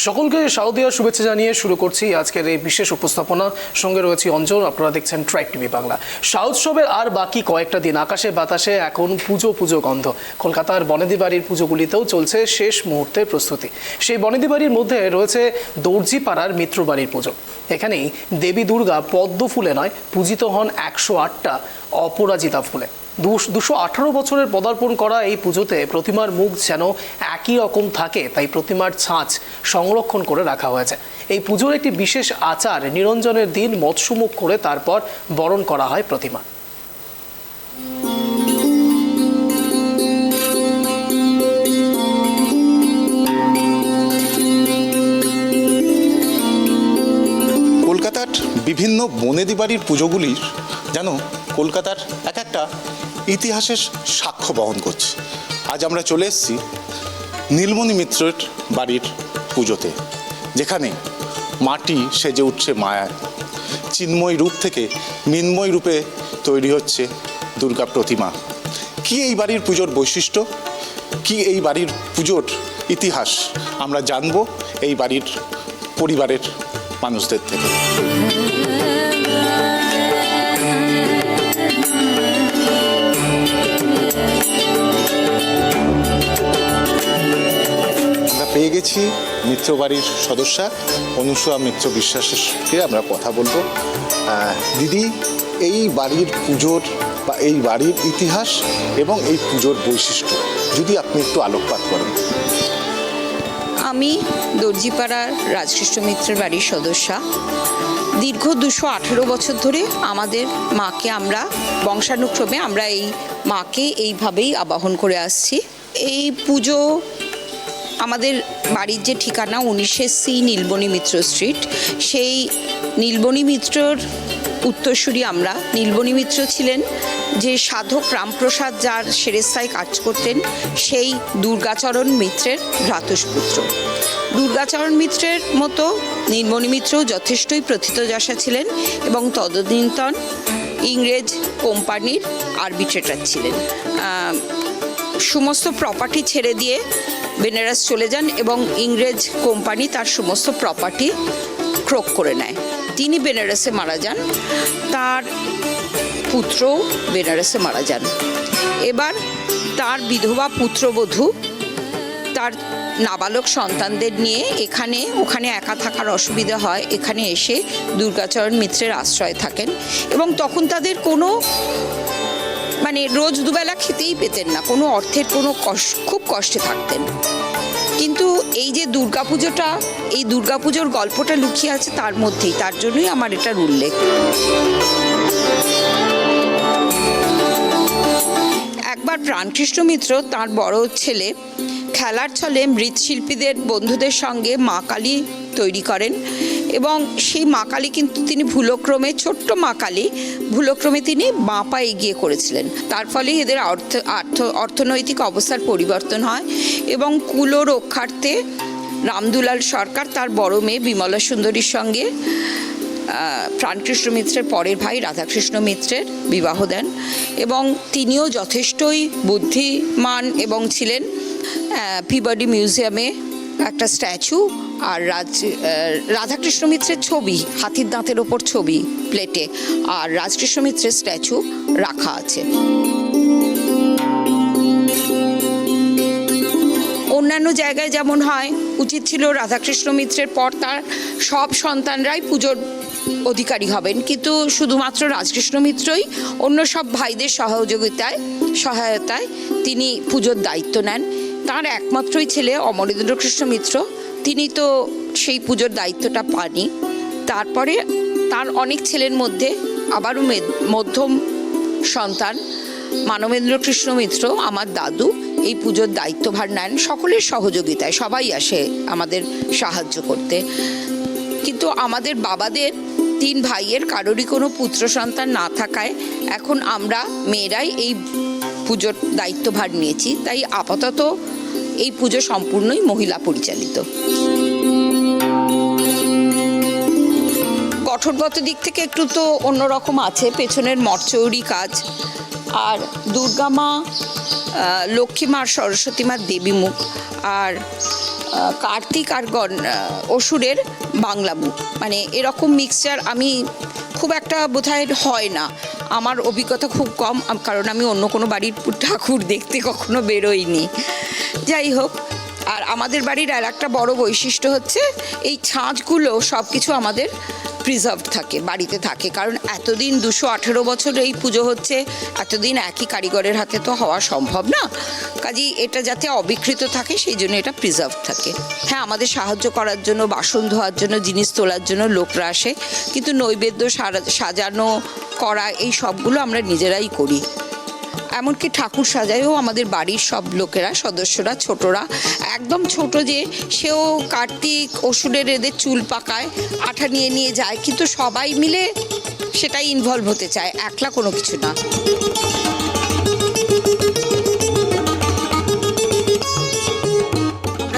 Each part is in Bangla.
সকলকে শারদীয় শুভেচ্ছা জানিয়ে শুরু করছি আজকের এই বিশেষ উপস্থাপনা। সঙ্গে রয়েছে অঞ্জন, আপনারা দেখছেন ট্র্যাক টিভি বাংলা। শারদোৎসবের আর বাকি কয়েকটা দিন, আকাশে বাতাসে এখন পুজো পুজো গন্ধ। কলকাতার বনেদি বাড়ির পুজোগুলিতেও চলছে শেষ মুহূর্তের প্রস্তুতি। সেই বনেদি বাড়ির মধ্যে রয়েছে দর্জিপাড়ার মিত্রবাড়ির পুজো। এখানেই দেবী দুর্গা পদ্ম ফুলে নয়, পূজিত হন 108টা অপরাজিতা ফুলে। 218 বছরের পদার্পণ করা এই পুজোতে প্রতিমার মুখ যেন একই রকম থাকে, তাই প্রতিমার ছাঁচ সংরক্ষণ করে রাখা হয়েছে। এই পুজোর একটি বিশেষ আচার, নিরঞ্জনের দিন মৎস্যমুখ করে তারপর বরণ করা হয় প্রতিমা। কলকাতার বিভিন্ন বনেদি বাড়ির পুজোগুলির যেন কলকাতার এক একটা ইতিহাসের সাক্ষ্য বহন করছে। আজ আমরা চলে এসেছি নীলমণি মিত্রের বাড়ির পুজোতে, যেখানে মাটি সেজে উঠছে মায়ায়। চিন্ময় রূপ থেকে মৃন্ময় রূপে তৈরি হচ্ছে দুর্গা প্রতিমা। কি এই বাড়ির পুজোর বৈশিষ্ট্য, কি এই বাড়ির পুজোর ইতিহাস, আমরা জানবো এই বাড়ির পরিবারের মানুষদের থেকে। আমরা পেয়ে গেছি মিত্র বাড়ির সদস্যা অনুসূয়া মিত্র বিশ্বাসকে আমরা কথা বলবো। দিদি, এই বাড়ির পুজোর বা এই বাড়ির ইতিহাস এবং এই পুজোর বৈশিষ্ট্য যদি আপনি একটু আলোকপাত করেন। আমি দর্জিপাড়ার রাজকৃষ্ণ মিত্রের বাড়ির সদস্যা। দীর্ঘ 218 বছর ধরে আমাদের মাকে আমরা বংশানুক্রমে এই মাকে এইভাবেই আবাহন করে আসছি। এই পুজো আমাদের বাড়ির যে ঠিকানা 19 নীলমণি মিত্র স্ট্রিট, সেই নীলমণি মিত্রর উত্তরসূরি আমরা। নীলমণি মিত্র ছিলেন যে সাধক রামপ্রসাদ, যার সেরেস্তায় কাজ করতেন, সেই দুর্গাচরণ মিত্রের ভ্রাতুষ্পুত্র। দুর্গাচরণ মিত্রের মতো নীলমণি মিত্রও যথেষ্টই প্রথিতযশা ছিলেন এবং তদনীন্তন ইংরেজ কোম্পানির আরবিট্রেটার ছিলেন। সমস্ত প্রপার্টি ছেড়ে দিয়ে বেনারস চলে যান এবং ইংরেজ কোম্পানি তার সমস্ত প্রপার্টি ক্রোক করে নেয়। তিনি বেনারসে মারা যান, তার পুত্রও বেনারসে মারা যান। এবার তার বিধবা পুত্রবধূ তার নাবালক সন্তানদের নিয়ে ওখানে একা থাকার অসুবিধা হয়, এখানে এসে দুর্গাচরণ মিত্রের আশ্রয় থাকেন এবং তখন তাদের কোনো রোজ দুবেলা খেতেই পেতেন না, কোনো অর্থের খুব কষ্টে থাকতেন। কিন্তু এই যে দুর্গাপুজোটা, এই দুর্গাপুজোর গল্পটা লুকিয়ে আছে তার মধ্যেই, তার জন্যই আমার এটার উল্লেখ। একবার প্রাণকৃষ্ণ মিত্র তার বড় ছেলে খেলার ছলে মৃৎশিল্পীদের বন্ধুদের সঙ্গে মা কালী তৈরি করেন এবং সেই মা কালী কিন্তু তিনি ছোট্ট মা কালী ভুলক্রমে তিনি বাঁ পা এগিয়ে করেছিলেন। তার ফলে এদের অর্থনৈতিক অবস্থার পরিবর্তন হয় এবং কুলো রক্ষার্থে রামদুলাল সরকার তার বড় মেয়ে বিমলা সুন্দরীর সঙ্গে প্রাণকৃষ্ণ মিত্রের পরের ভাই রাধাকৃষ্ণ মিত্রের বিবাহ দেন এবং তিনিও যথেষ্টই বুদ্ধিমান এবং ছিলেন। পিবাডি মিউজিয়ামে একটা স্ট্যাচু আর রাধাকৃষ্ণ মিত্রের ছবি, হাতির দাঁতের ওপর ছবি প্লেটে, আর রাজকৃষ্ণ মিত্রের স্ট্যাচু রাখা আছে। অন্যান্য জায়গায় যেমন হয়, উচিত ছিল রাধাকৃষ্ণ মিত্রের পর তার সব সন্তানরাই পুজোর অধিকারী হবেন, কিন্তু শুধুমাত্র রাজকৃষ্ণ মিত্রই অন্য সব ভাইদের সহায়তায় তিনি পুজোর দায়িত্ব নেন। তার একমাত্রই ছেলে অমরেন্দ্রকৃষ্ণ মিত্র, তিনি তো সেই পুজোর দায়িত্বটা পাননি। তারপরে তার অনেক ছেলের মধ্যে আবারও মধ্যম সন্তান মানবেন্দ্রকৃষ্ণ মিত্র, আমার দাদু, এই পুজোর দায়িত্বভার নেন সকলের সহযোগিতায়। সবাই আসে আমাদের সাহায্য করতে। কিন্তু আমাদের বাবাদের 3 ভাইয়ের কারোরই কোনো পুত্র সন্তান না থাকায় এখন আমরা মেয়েরাই এই পুজোর দায়িত্বভার নিয়েছি। তাই আপাতত এই পুজো সম্পূর্ণই মহিলা পরিচালিত। গঠনগত দিক থেকে একটু তো অন্যরকম আছে, পেছনের মঠচৌরি কাজ, আর দুর্গা মা, লক্ষ্মী মা, সরস্বতী মা দেবী মুখ, আর কার্তিক আর অসুরের বাংলা মুখ, মানে এরকম মিক্সচার আমি খুব একটা বোধহয় হয় না। আমার অভিজ্ঞতা খুব কম, কারণ আমি অন্য কোনো বাড়ির ঠাকুর দেখতে কখনো বেরোইনি। যাই হোক, আর আমাদের বাড়ির আর একটা বড় বৈশিষ্ট্য হচ্ছে এই ছাঁচগুলো সব কিছু আমাদের প্রিজার্ভ থাকে, বাড়িতে থাকে, কারণ এতদিন 218 বছর এই পুজো হচ্ছে, এতদিন একই কারিগরের হাতে তো হওয়া সম্ভব না। কাজেই এটা যাতে অবিকৃত থাকে সেই জন্য এটা প্রিজার্ভ থাকে। হ্যাঁ, আমাদের সাহায্য করার জন্য, বাসন ধোয়ার জন্য, জিনিস তোলার জন্য লোকরা আসে, কিন্তু নৈবেদ্য সাজানো করা এই সবগুলো আমরা নিজেরাই করি। এমনকি ঠাকুর সাজায়ও আমাদের বাড়ির সব লোকেরা, সদস্যরা, ছোটরা, একদম ছোট যে সেও কার্তিক অসুরের এদের চুল পাকায়, আঠা নিয়ে নিয়ে যায়, কিন্তু সবাই মিলে সেটাই ইনভলভ হতে চায়, একলা কোনো কিছু না।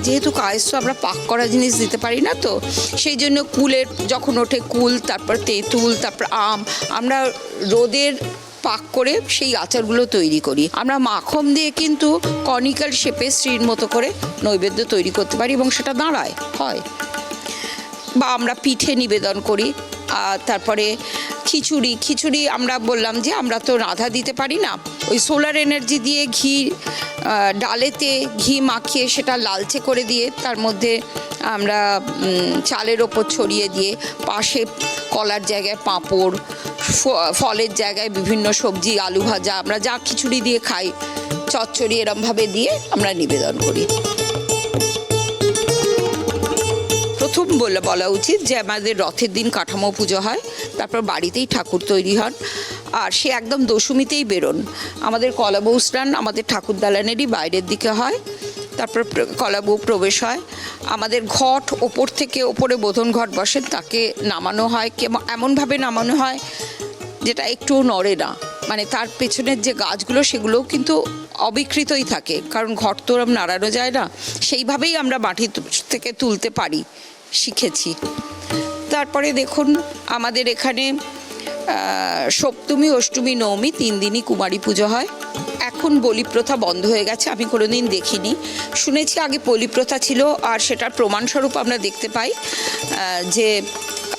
যেহেতু কায়স্থ আমরা পাক করা জিনিস দিতে পারি না, তো সেই জন্য কুলের যখন ওঠে কুল, তারপর তেঁতুল, তারপর আম, আমরা রোদের পাক করে সেই আচারগুলো তৈরি করি। আমরা মাখন দিয়ে কিন্তু কনিক্যাল শেপে স্ত্রীর মতো করে নৈবেদ্য তৈরি করতে পারি এবং সেটা দাঁড়ায় হয়। বা আমরা পিঠে নিবেদন করি। আর তারপরে খিচুড়ি আমরা বললাম যে আমরা তো রাধা দিতে পারি না, ওই সোলার এনার্জি দিয়ে ঘি, ডালেতে ঘি মাখিয়ে সেটা লালচে করে দিয়ে তার মধ্যে আমরা চালের ওপর ছড়িয়ে দিয়ে পাশে কলার জায়গায় পাঁপড়, ফলের জায়গায় বিভিন্ন সবজি, আলু ভাজা, আমরা যা খিচুড়ি দিয়ে খাই, চচ্চড়ি এরমভাবে দিয়ে আমরা নিবেদন করি। প্রথম বলা উচিত যে আমাদের রথের দিন কাঠামো পুজো হয়, তারপর বাড়িতেই ঠাকুর তৈরি হন, আর সে একদম দশমীতেই বেরোন। আমাদের কলাবউ স্নান আমাদের ঠাকুর দালানেরই বাইরের দিকে হয়, তারপর কলাবউ প্রবেশ হয়। আমাদের ঘট ওপর থেকে, ওপরে বোধন ঘট বসেন, তাকে নামানো হয়, এমনভাবে নামানো হয় যেটা একটুও নড়ে না, মানে তার পেছনের যে গাছগুলো সেগুলোও কিন্তু অবিকৃতই থাকে, কারণ ঘট তো ওরম নাড়ানো যায় না, সেইভাবেই আমরা মাটি থেকে তুলতে পারি, শিখেছি। তারপরে দেখুন আমাদের এখানে সপ্তমী, অষ্টমী, নবমী 3 দিনই কুমারী পুজো হয়। এখন বলি প্রথা বন্ধ হয়ে গেছে, আমি কোনোদিন দেখিনি, শুনেছি আগে বলি প্রথা ছিল, আর সেটার প্রমাণস্বরূপ আমরা দেখতে পাই যে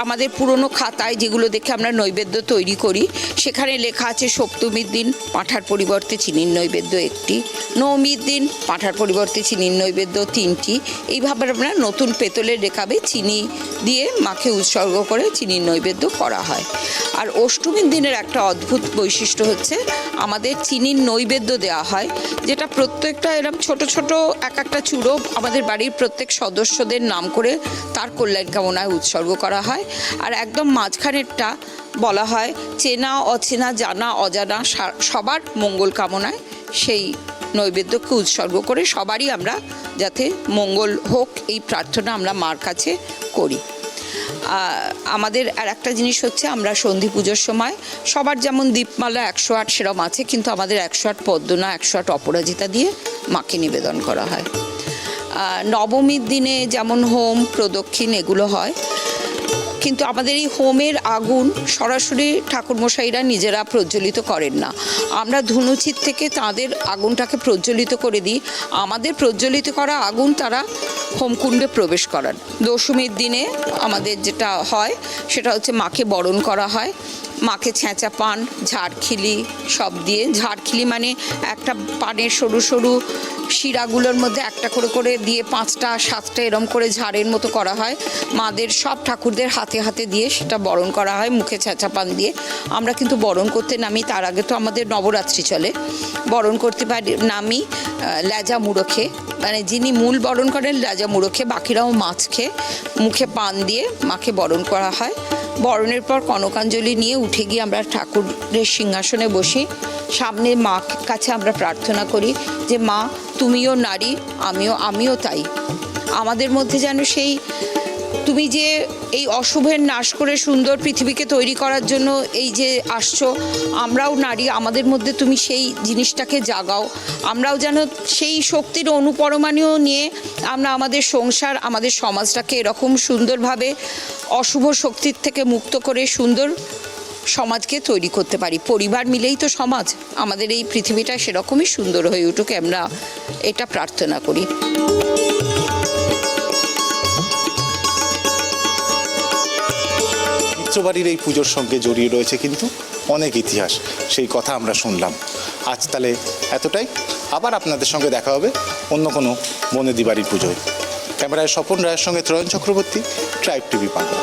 আমাদের পুরনো খাতায় যেগুলো দেখে আমরা নৈবেদ্য তৈরি করি সেখানে লেখা আছে সপ্তমীর দিন পাঁঠার পরিবর্তে চিনির নৈবেদ্য 1টি, নবমীর দিন পাঁঠার পরিবর্তে চিনির নৈবেদ্য 3টি। এইভাবে আমরা নতুন পেতলের রেখাবে চিনি দিয়ে মাকে উৎসর্গ করে চিনির নৈবেদ্য করা হয়। আর অষ্টমীর দিনের একটা অদ্ভুত বৈশিষ্ট্য হচ্ছে আমাদের চিনির নৈবেদ্য দেওয়া হয়, যেটা প্রত্যেকটা এরকম ছোট ছোট এক একটা চূড়ো আমাদের বাড়ির প্রত্যেক সদস্যদের নাম করে তার কল্যাণ কামনায় উৎসর্গ করা হয়। আর একদম মাঝখানেরটা বলা হয় চেনা অচেনা, জানা অজানা সবার মঙ্গল কামনায় সেই নৈবেদ্যকে উৎসর্গ করে সবারই আমরা যাতে মঙ্গল হোক এই প্রার্থনা আমরা মার কাছে করি। আমাদের আর একটা জিনিস হচ্ছে আমরা সন্ধি পুজোর সময় সবার যেমন দীপমালা 108 সেরম আছে, কিন্তু আমাদের 108 পদ্মনা, 108 অপরাজিতা দিয়ে মাকে নিবেদন করা হয়। নবমীর দিনে যেমন হোম, প্রদক্ষিণ এগুলো হয়, কিন্তু আমাদের এই হোমের আগুন সরাসরি ঠাকুরমশাইরা নিজেরা প্রজ্বলিত করেন না, আমরা ধুনুচির থেকে তাদের আগুনটাকে প্রজ্বলিত করে দিই। আমাদের প্রজ্বলিত করা আগুন তারা হোমকুণ্ডে প্রবেশ করান। দশমীর দিনে আমাদের যেটা হয় সেটা হচ্ছে মাকে বরণ করা হয়, মাকে ছেঁচা পান, ঝাড়খিলি সব দিয়ে, ঝাড়খিলি মানে একটা পানের সরু সরু শিরাগুলোর মধ্যে একটা করে করে দিয়ে 5টা 7টা এরম করে ঝাড়ের মতো করা হয়, মাদের সব ঠাকুরদের হাতে হাতে দিয়ে সেটা বরণ করা হয় মুখে ছেঁচা পান দিয়ে। আমরা কিন্তু বরণ করতে নামি, তার আগে তো আমাদের নবরাত্রি চলে, বরণ করতে নামি লেজা মুড়ো খেয়ে, মানে যিনি মূল বরণ করেন লেজা মুড়ো খেয়ে, বাকিরাও মাছ খেয়ে মুখে পান দিয়ে মাকে বরণ করা হয়। বরণের পর কনকাঞ্জলি নিয়ে উঠে গিয়ে আমরা ঠাকুরের সিংহাসনে বসি, সামনে মা কাছে আমরা প্রার্থনা করি যে মা তুমিও নারী, আমিও তাই, আমাদের মধ্যে যেন সেই তুমি যে এই অশুভের নাশ করে সুন্দর পৃথিবীকে তৈরি করার জন্য এই যে আসছো, আমরাও নারী, আমাদের মধ্যে তুমি সেই জিনিসটাকে জাগাও, আমরাও যেন সেই শক্তির অনুপরমাণু নিয়ে আমরা আমাদের সংসার, আমাদের সমাজটাকে এরকম সুন্দরভাবে অশুভ শক্তির থেকে মুক্ত করে সুন্দর সমাজকে তৈরি করতে পারি। পরিবার মিলেই তো সমাজ, আমাদের এই পৃথিবীটা সেরকমই সুন্দর হয়ে উঠুক, আমরা এটা প্রার্থনা করি। মিত্রবাড়ির এই পুজোর সঙ্গে জড়িয়ে রয়েছে কিন্তু অনেক ইতিহাস, সেই কথা আমরা শুনলাম। আজ তাহলে এতটাই, আবার আপনাদের সঙ্গে দেখা হবে অন্য কোনো বনেদি বাড়ির পুজোয়। ক্যামেরায় স্বপন রায়ের সঙ্গে ত্রয়ন চক্রবর্তী, ট্রাইব টিভি বাংলা।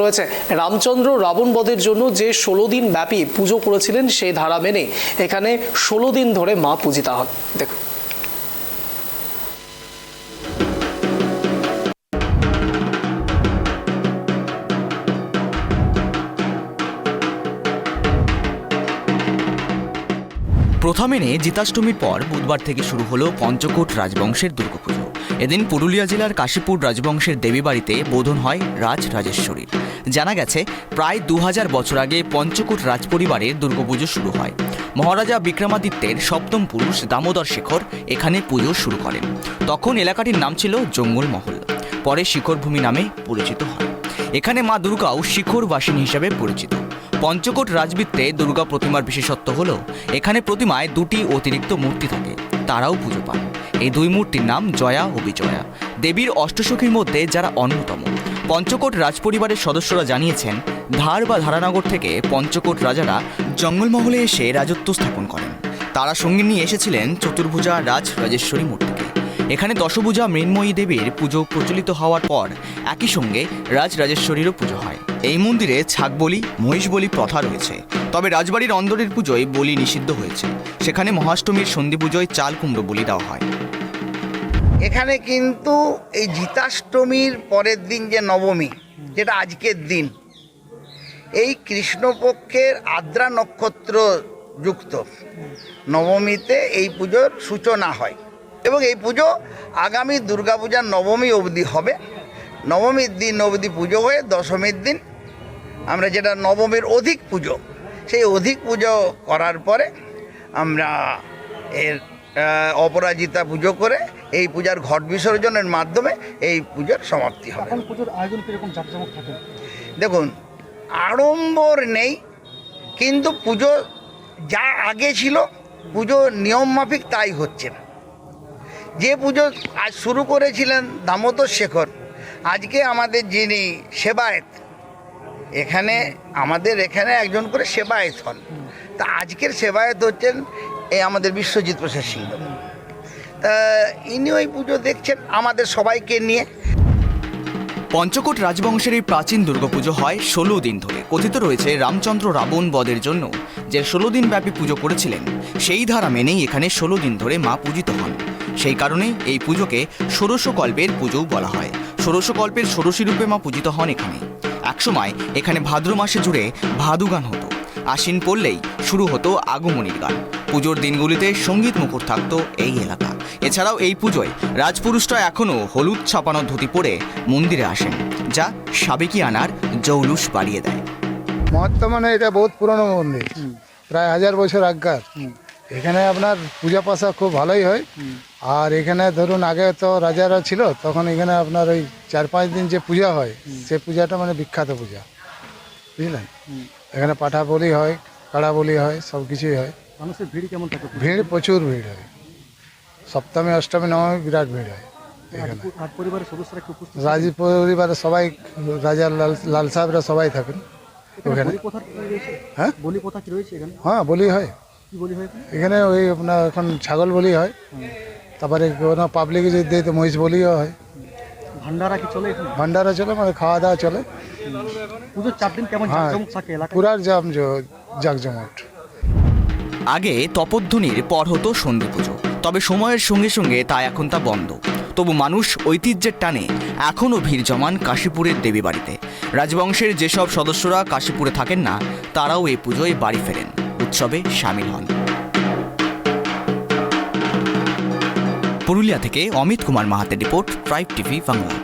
রয়েছে রামচন্দ্র রাবণ বধের জন্য যে 16 দিন ব্যাপী পুজো করেছিলেন সেই ধারা মেনে এখানে 16 দিন ধরে মা পূজিতা হন। দেখুন। প্রথা মেনে জিতাষ্টমীর পর বুধবার থেকে শুরু হলো পঞ্চকোট রাজবংশের দুর্গাপুজো। এদিন পুরুলিয়া জেলার কাশীপুর রাজবংশের দেবী বাড়িতে বোধন হয় রাজরাজেশ্বরীর। জানা গেছে প্রায় 2000 বছর আগে পঞ্চকোট রাজপরিবারের দুর্গাপুজো শুরু হয়। মহারাজা বিক্রমাদিত্যের সপ্তম পুরুষ দামোদর শেখর এখানে পুজো শুরু করেন। তখন এলাকাটির নাম ছিল জঙ্গলমহল, পরে শিখরভূমি নামে পরিচিত হয়। এখানে মা দুর্গাও শিখরবাসিনী হিসেবে পরিচিত। পঞ্চকোট রাজবৃত্তে দুর্গা প্রতিমার বিশেষত্ব হল এখানে প্রতিমায় 2টি অতিরিক্ত মূর্তি থাকে, তারাও পুজো পান। এই 2 মূর্তির নাম জয়া ও বিজয়া, দেবীর অষ্টসখীর মধ্যে যারা অন্যতম। পঞ্চকোট রাজপরিবারের সদস্যরা জানিয়েছেন ধার বা ধারানগর থেকে পঞ্চকোট রাজারা জঙ্গলমহলে এসে রাজত্ব স্থাপন করেন। তারা সঙ্গে নিয়ে এসেছিলেন চতুর্ভুজা রাজরাজেশ্বরী মূর্তিকে। এখানে দশভুজা মৃন্ময়ী দেবীর পুজো প্রচলিত হওয়ার পর একই সঙ্গে রাজরাজেশ্বরীরও পুজো হয়। এই মন্দিরে ছাগ বলি, মহিষ বলি প্রথা রয়েছে, তবে রাজবাড়ির অন্দরের পুজোয় বলি নিষিদ্ধ হয়েছে। সেখানে মহাষ্টমীর সন্ধি পুজোয় চাল কুমড়ো বলি দেওয়া হয়। এখানে কিন্তু এই জিতাষ্টমীর পরের দিন যে নবমী, যেটা আজকের দিন, এই কৃষ্ণপক্ষের আদ্রা নক্ষত্র যুক্ত নবমীতে এই পুজোর সূচনা হয় এবং এই পুজো আগামী দুর্গাপূজার নবমী অবধি হবে। নবমীর দিন অবধি পুজো হয়ে দশমীর দিন আমরা যেটা নবমীর অধিক পুজো, সেই অধিক পুজো করার পরে আমরা এর অপরাজিতা পুজো করে এই পূজার ঘট বিসর্জনের মাধ্যমে এই পুজোর সমাপ্তি হবে। এখন পুজোর আয়োজন কিরকম জাঁকজমক থাকে? দেখুন, আড়ম্বর নেই, কিন্তু পুজো যা আগে ছিল পুজো নিয়ম মাফিক তাই হচ্ছে। যে পুজো আজ শুরু করেছিলেন দামোদর শেখর, আজকে আমাদের যিনি সেবায়েত, এখানে আমাদের এখানে একজন করে সেবায়েত হন, তা আজকের সেবায়েত হচ্ছেন এই আমাদের বিশ্বজিৎ প্রসাদ সিংহ। তা ইনি ওই পুজো দেখছেন আমাদের সবাইকে নিয়ে। পঞ্চকোট রাজবংশের এই প্রাচীন দুর্গাপুজো হয় 16 দিন ধরে। কথিত রয়েছে রামচন্দ্র রাবণ বধের জন্য যে 16 দিন ব্যাপী পুজো করেছিলেন, সেই ধারা মেনেই এখানে 16 দিন ধরে মা পূজিত হন। সেই কারণে এই পুজোকে ষোড়শকল্পের পুজোও বলা হয়। ষোড়শকল্পের ষোড়শী রূপে মা পূজিত হন এখানে। একসময় এখানে ভাদ্র মাসে জুড়ে ভাদু গান হতো। আশ্বিন পড়লেই শুরু হতো আগমনীর গান। পুজোর দিনগুলিতে সঙ্গীত মুখর থাকতো এই এলাকা। এছাড়াও এই পুজোয় রাজপুরুষরা এখনও হলুদ ছাপানো ধুতি পরে মন্দিরে আসেন, যা সাবেকি আনার জৌলুস বাড়িয়ে দেয়। বর্তমানে এটা বহুত পুরনো মন্দির, প্রায় 1000 বছর আগকার। এখানে আপনার পূজা পাশা খুব ভালোই হয়। আর এখানে ধরুন আগে তো রাজারা ছিল, তখন এখানে আপনার ওই 4-5 দিন যে পূজা হয়, সে পূজাটা মানে বিখ্যাত পূজা, বুঝলেন। এখানে পাঠা বলি হয়, কাড়া বলি হয়, সব কিছুই হয়। মানুষের ভিড় কেমন থাকে? ভিড় প্রচুর ভিড় হয়, সপ্তমী অষ্টমী নবমী বিরাট ভিড় হয় এখানে। রাজ পরিবারের সদস্যরা কি উপস্থিত? রাজ পরিবারের সবাই, রাজার লাল সাহেবরা সবাই থাকেন ওখানে। বলি প্রথা রয়েছে? হ্যাঁ, বলি প্রথা কি রয়েছে এখানে? হ্যাঁ বলি হয়। কি বলি হয় এখানে? এখানে ওই আপনার এখন ছাগল বলি হয়, তারপরে কোনো পাবলিকে যদি দেয় তো মহিষ বলিও হয়। ভান্ডারা কি চলে এখানে? ভান্ডারা চলে, মানে খাওয়া দাওয়া চলে। পুজোর 4 দিন কেমন হ্যাঁ, জাঁকজমক থাকে এলাকায়? পুরার জাঁকজমট। আগে তপধ্বনির পর হতো সন্ধি পুজো, তবে সময়ের সঙ্গে সঙ্গে এখন তা বন্ধ। তবু মানুষ ঐতিহ্যের টানে এখনও ভিড় জমান কাশীপুরের দেবী বাড়িতে। রাজবংশের যেসব সদস্যরা কাশীপুরে থাকেন না, তারাও এই পুজোয় বাড়ি ফেরেন, উৎসবে সামিল হন। পুরুলিয়া থেকে অমিত কুমার মাহাতের রিপোর্ট, ট্রাইব টিভি বাংলা।